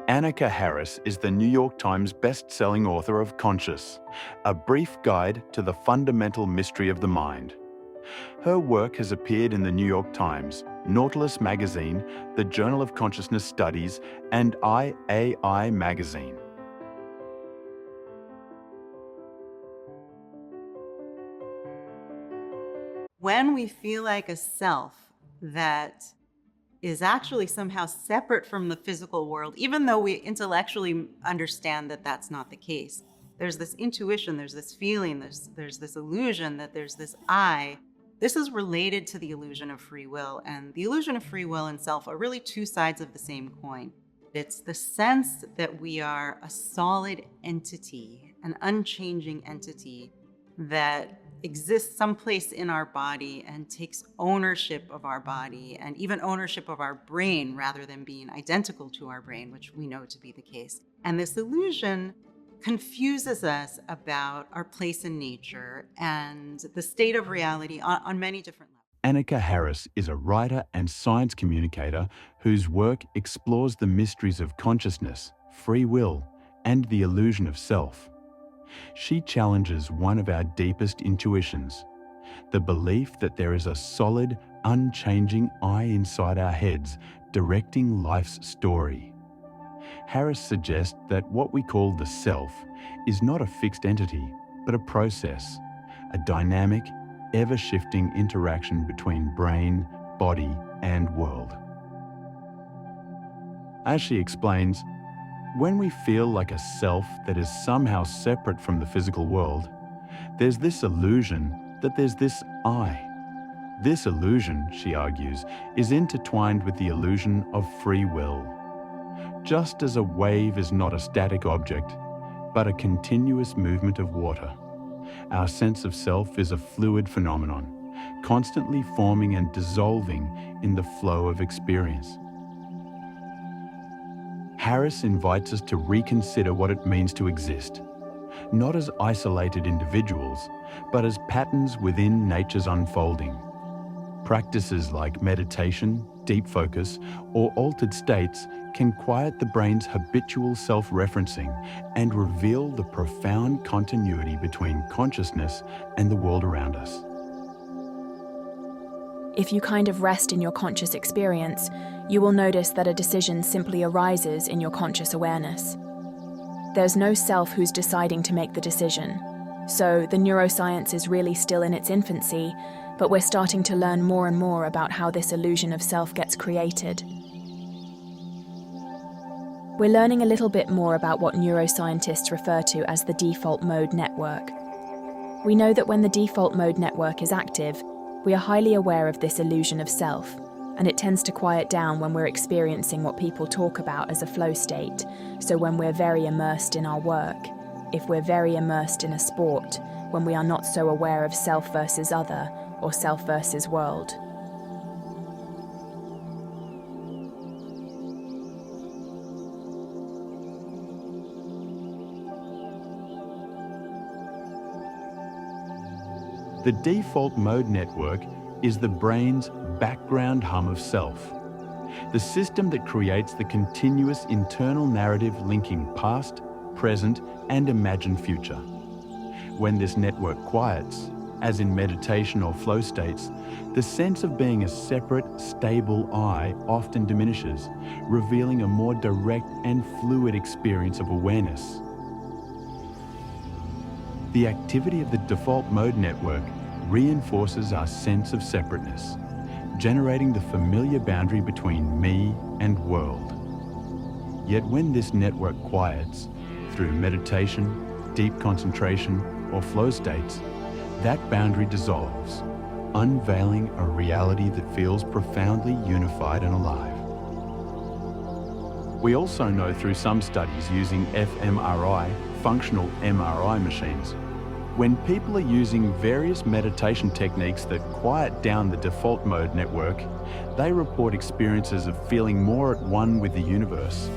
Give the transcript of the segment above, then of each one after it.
Annaka Harris is the New York Times best-selling author of Conscious, a brief guide to the fundamental mystery of the mind. Her work has appeared in the New York Times, Nautilus magazine, the Journal of Consciousness Studies, and IAI magazine. When we feel like a self that is actually somehow separate from the physical world, even though we intellectually understand that that's not the case, there's this intuition, there's this feeling, there's this illusion that there's this I. This is related to the illusion of free will, and the illusion of free will and self are really two sides of the same coin. It's the sense that we are a solid entity, an unchanging entity that exists someplace in our body and takes ownership of our body and even ownership of our brain rather than being identical to our brain, which we know to be the case. And this illusion confuses us about our place in nature and the state of reality on many different levels. Annaka Harris is a writer and science communicator whose work explores the mysteries of consciousness, free will, and the illusion of self. She challenges one of our deepest intuitions, the belief that there is a solid, unchanging I inside our heads directing life's story. Harris suggests that what we call the self is not a fixed entity, but a process, a dynamic, ever-shifting interaction between brain, body, and world. As she explains, when we feel like a self that is somehow separate from the physical world, there's this illusion that there's this I. This illusion, she argues, is intertwined with the illusion of free will. Just as a wave is not a static object, but a continuous movement of water, our sense of self is a fluid phenomenon, constantly forming and dissolving in the flow of experience. Harris invites us to reconsider what it means to exist, not as isolated individuals, but as patterns within nature's unfolding. Practices like meditation, deep focus, or altered states can quiet the brain's habitual self-referencing and reveal the profound continuity between consciousness and the world around us. If you kind of rest in your conscious experience, you will notice that a decision simply arises in your conscious awareness. There's no self who's deciding to make the decision. So the neuroscience is really still in its infancy, but we're starting to learn more and more about how this illusion of self gets created. We're learning a little bit more about what neuroscientists refer to as the default mode network. We know that when the default mode network is active, we are highly aware of this illusion of self, and it tends to quiet down when we're experiencing what people talk about as a flow state, so when we're very immersed in our work, if we're very immersed in a sport, when we are not so aware of self versus other, or self versus world. The default mode network is the brain's background hum of self, the system that creates the continuous internal narrative linking past, present, and imagined future. When this network quiets, as in meditation or flow states, the sense of being a separate, stable I often diminishes, revealing a more direct and fluid experience of awareness. The activity of the default mode network reinforces our sense of separateness, generating the familiar boundary between me and world. Yet when this network quiets, through meditation, deep concentration, or flow states, that boundary dissolves, unveiling a reality that feels profoundly unified and alive. We also know through some studies using fMRI, functional MRI machines, when people are using various meditation techniques that quiet down the default mode network, they report experiences of feeling more at one with the universe.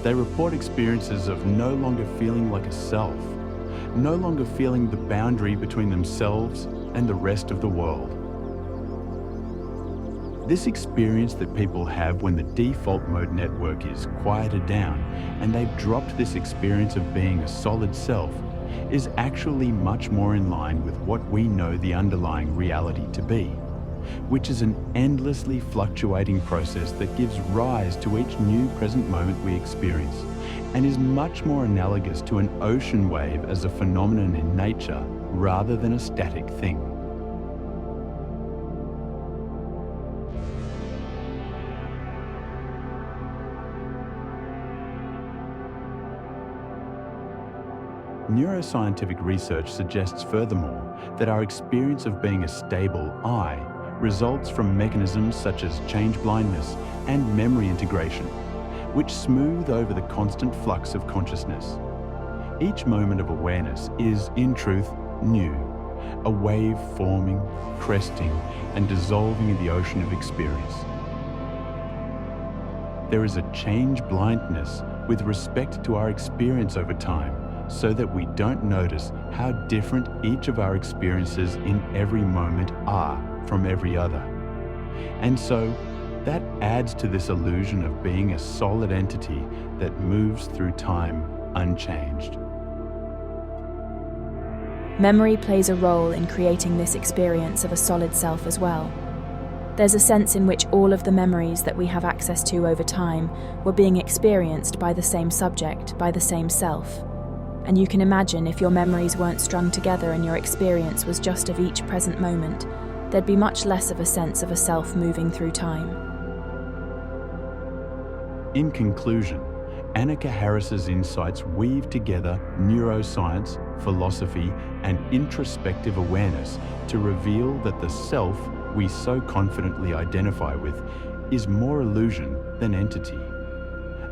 They report experiences of no longer feeling like a self, no longer feeling the boundary between themselves and the rest of the world. This experience that people have when the default mode network is quieted down and they've dropped this experience of being a solid self is actually much more in line with what we know the underlying reality to be, which is an endlessly fluctuating process that gives rise to each new present moment we experience, and is much more analogous to an ocean wave as a phenomenon in nature rather than a static thing. Neuroscientific research suggests furthermore that our experience of being a stable I results from mechanisms such as change blindness and memory integration, which smooth over the constant flux of consciousness. Each moment of awareness is, in truth, new, a wave forming, cresting, and dissolving in the ocean of experience. There is a change blindness with respect to our experience over time, so that we don't notice how different each of our experiences in every moment are from every other. And so, that adds to this illusion of being a solid entity that moves through time unchanged. Memory plays a role in creating this experience of a solid self as well. There's a sense in which all of the memories that we have access to over time were being experienced by the same subject, by the same self. And you can imagine if your memories weren't strung together and your experience was just of each present moment, there'd be much less of a sense of a self moving through time. In conclusion, Annaka Harris's insights weave together neuroscience, philosophy, and introspective awareness to reveal that the self we so confidently identify with is more illusion than entity,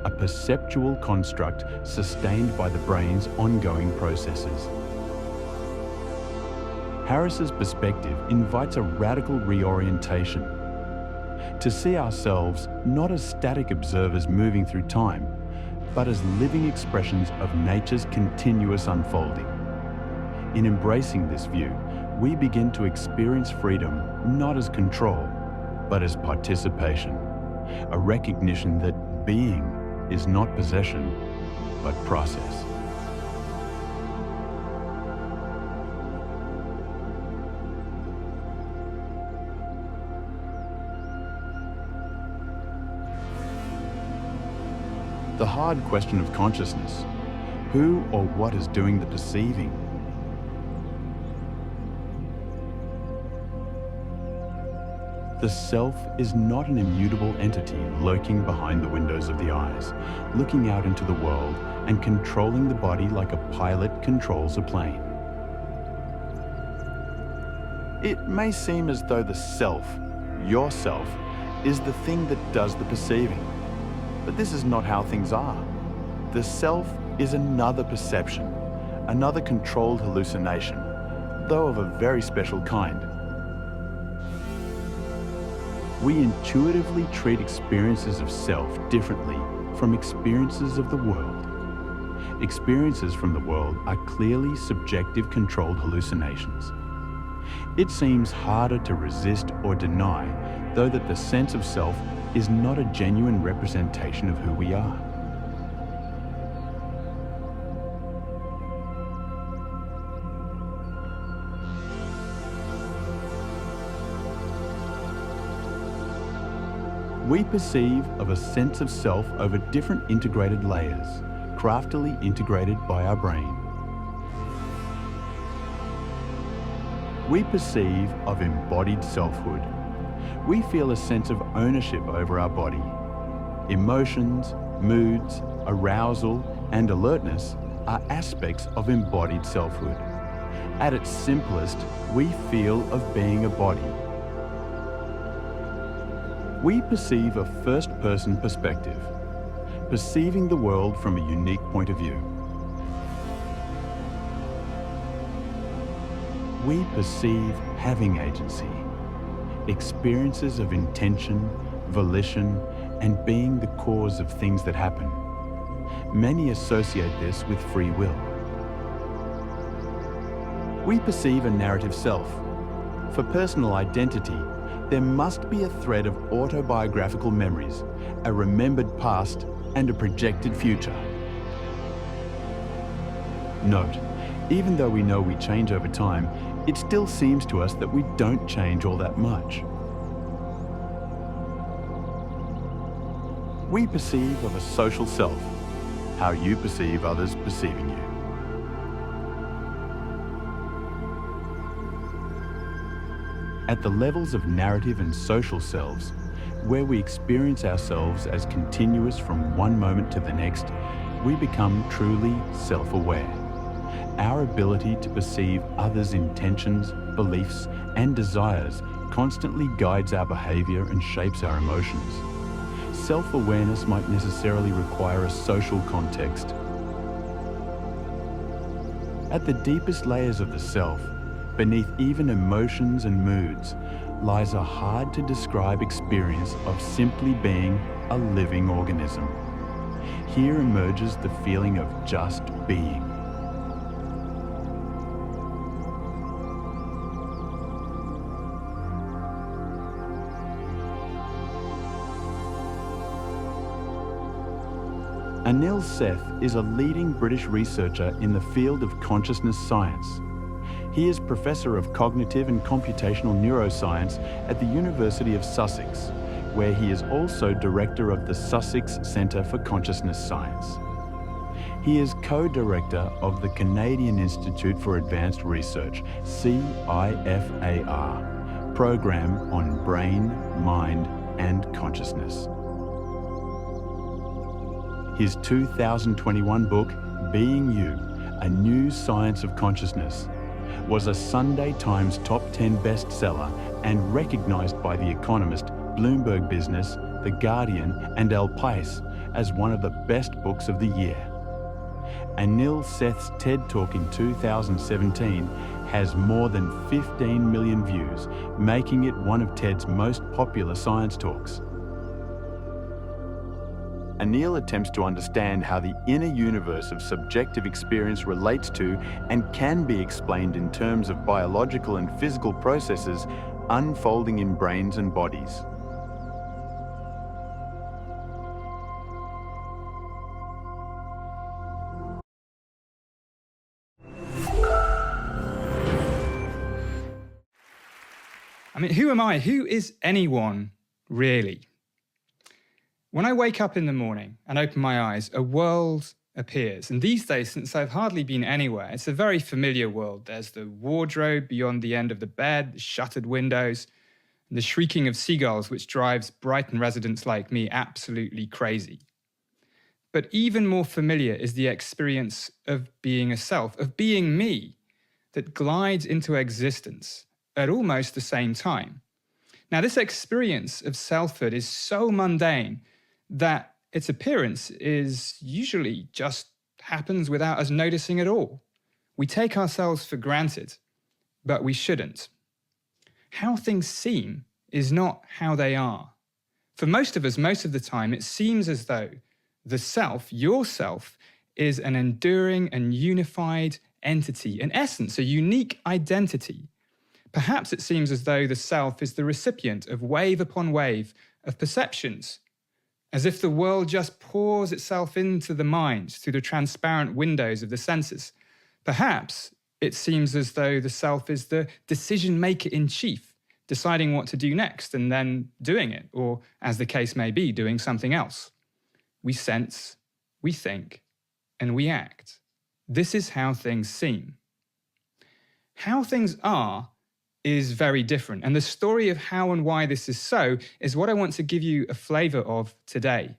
a perceptual construct sustained by the brain's ongoing processes. Harris's perspective invites a radical reorientation, to see ourselves not as static observers moving through time, but as living expressions of nature's continuous unfolding. In embracing this view, we begin to experience freedom not as control, but as participation, a recognition that being is not possession, but process. The hard question of consciousness: who or what is doing the perceiving? The self is not an immutable entity lurking behind the windows of the eyes, looking out into the world and controlling the body like a pilot controls a plane. It may seem as though the self, yourself, is the thing that does the perceiving, but this is not how things are. The self is another perception, another controlled hallucination, though of a very special kind. We intuitively treat experiences of self differently from experiences of the world. Experiences from the world are clearly subjective controlled hallucinations. It seems harder to resist or deny, though, that the sense of self is not a genuine representation of who we are. We perceive of a sense of self over different integrated layers, craftily integrated by our brain. We perceive of embodied selfhood. We feel a sense of ownership over our body. Emotions, moods, arousal, and alertness are aspects of embodied selfhood. At its simplest, we feel of being a body. We perceive a first-person perspective, perceiving the world from a unique point of view. We perceive having agency, experiences of intention, volition, and being the cause of things that happen. Many associate this with free will. We perceive a narrative self. For personal identity, There must be a thread of autobiographical memories, a remembered past, and a projected future. Note, even though we know we change over time, it still seems to us that we don't change all that much. We perceive of a social self, how you perceive others perceiving you. At the levels of narrative and social selves, where we experience ourselves as continuous from one moment to the next, we become truly self-aware. Our ability to perceive others' intentions, beliefs, and desires constantly guides our behavior and shapes our emotions. Self-awareness might necessarily require a social context. At the deepest layers of the self, beneath even emotions and moods, lies a hard-to-describe experience of simply being a living organism. Here emerges the feeling of just being. Anil Seth is a leading British researcher in the field of consciousness science. He is Professor of Cognitive and Computational Neuroscience at the University of Sussex, where he is also Director of the Sussex Centre for Consciousness Science. He is co-director of the Canadian Institute for Advanced Research, CIFAR, program on brain, mind, and consciousness. His 2021 book, Being You, A New Science of Consciousness, was a Sunday Times Top 10 bestseller and recognised by The Economist, Bloomberg Business, The Guardian and El País as one of the best books of the year. Anil Seth's TED Talk in 2017 has more than 15 million views, making it one of TED's most popular science talks. Anil attempts to understand how the inner universe of subjective experience relates to and can be explained in terms of biological and physical processes unfolding in brains and bodies. I mean, who am I? Who is anyone, really? When I wake up in the morning and open my eyes, a world appears. And these days, since I've hardly been anywhere, it's a very familiar world. There's the wardrobe beyond the end of the bed, the shuttered windows, and the shrieking of seagulls, which drives Brighton residents like me absolutely crazy. But even more familiar is the experience of being a self, of being me, that glides into existence at almost the same time. Now, this experience of selfhood is so mundane that its appearance is usually just happens without us noticing at all. We take ourselves for granted, but we shouldn't. How things seem is not how they are. For most of us, most of the time, it seems as though the self, yourself, is an enduring and unified entity, in essence, a unique identity. Perhaps it seems as though the self is the recipient of wave upon wave of perceptions, as if the world just pours itself into the mind through the transparent windows of the senses. Perhaps it seems as though the self is the decision maker in chief, deciding what to do next and then doing it, or, as the case may be, doing something else. We sense, we think, and we act. This is how things seem. How things are is very different. And the story of how and why this is so is what I want to give you a flavor of today.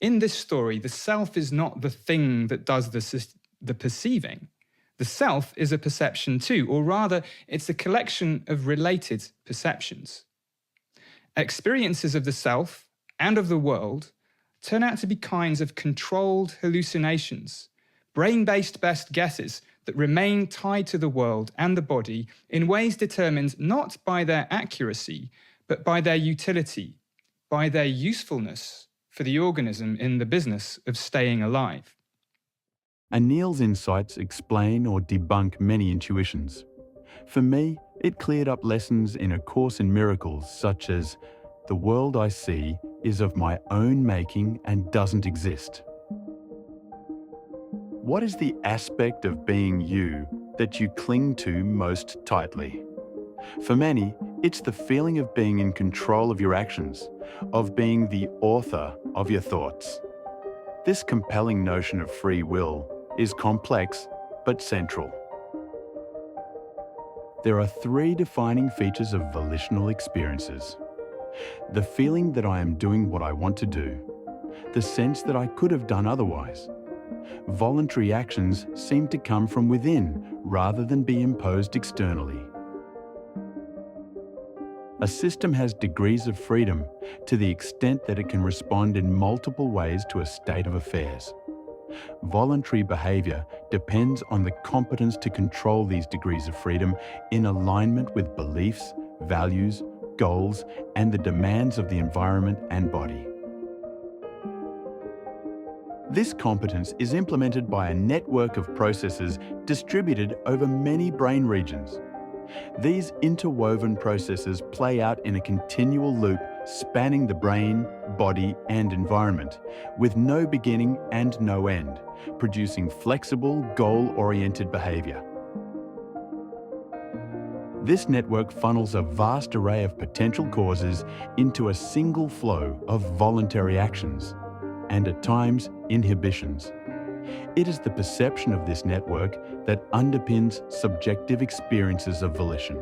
In this story, the self is not the thing that does the perceiving. The self is a perception too, or rather, it's a collection of related perceptions. Experiences of the self and of the world turn out to be kinds of controlled hallucinations, brain-based best guesses that remain tied to the world and the body in ways determined not by their accuracy, but by their utility, by their usefulness for the organism in the business of staying alive. Anil's insights explain or debunk many intuitions. For me, it cleared up lessons in A Course in Miracles such as, the world I see is of my own making and doesn't exist. What is the aspect of being you that you cling to most tightly? For many, it's the feeling of being in control of your actions, of being the author of your thoughts. This compelling notion of free will is complex but central. There are three defining features of volitional experiences. The feeling that I am doing what I want to do, the sense that I could have done otherwise. Voluntary actions seem to come from within rather than be imposed externally. A system has degrees of freedom to the extent that it can respond in multiple ways to a state of affairs. Voluntary behavior depends on the competence to control these degrees of freedom in alignment with beliefs, values, goals, and the demands of the environment and body. This competence is implemented by a network of processes distributed over many brain regions. These interwoven processes play out in a continual loop spanning the brain, body, and environment, with no beginning and no end, producing flexible, goal-oriented behavior. This network funnels a vast array of potential causes into a single flow of voluntary actions, and at times, inhibitions. It is the perception of this network that underpins subjective experiences of volition.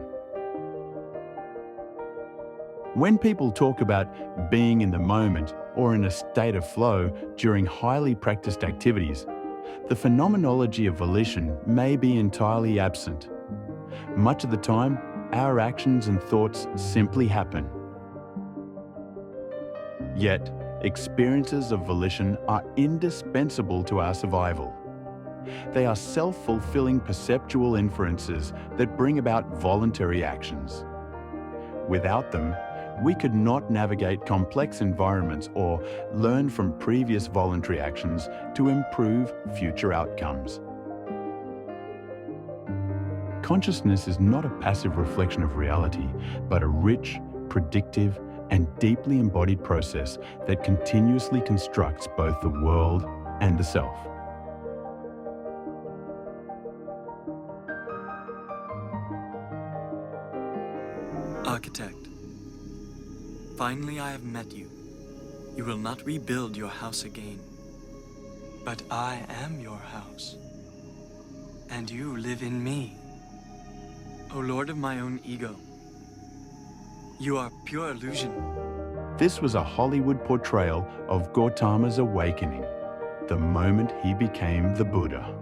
When people talk about being in the moment or in a state of flow during highly practiced activities, the phenomenology of volition may be entirely absent. Much of the time, our actions and thoughts simply happen. Yet, experiences of volition are indispensable to our survival. They are self-fulfilling perceptual inferences that bring about voluntary actions. Without them, we could not navigate complex environments or learn from previous voluntary actions to improve future outcomes. Consciousness is not a passive reflection of reality, but a rich, predictive, and deeply embodied process that continuously constructs both the world and the self. Architect, finally I have met you. You will not rebuild your house again, but I am your house, and you live in me. O Lord of my own ego, you are pure illusion. This was a Hollywood portrayal of Gautama's awakening, the moment he became the Buddha.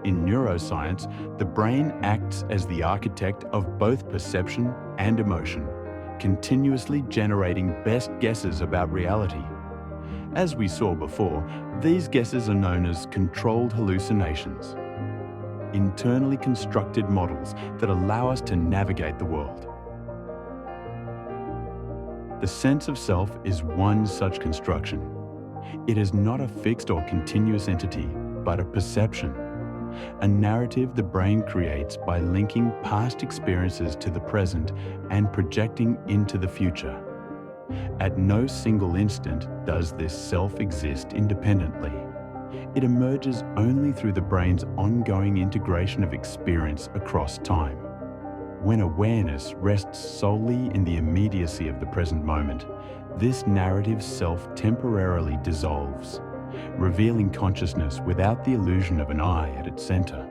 In neuroscience, the brain acts as the architect of both perception and emotion, continuously generating best guesses about reality. As we saw before, these guesses are known as controlled hallucinations, internally constructed models that allow us to navigate the world. The sense of self is one such construction. It is not a fixed or continuous entity, but a perception, a narrative the brain creates by linking past experiences to the present and projecting into the future. At no single instant does this self exist independently. It emerges only through the brain's ongoing integration of experience across time. When awareness rests solely in the immediacy of the present moment, this narrative self temporarily dissolves, revealing consciousness without the illusion of an I at its center.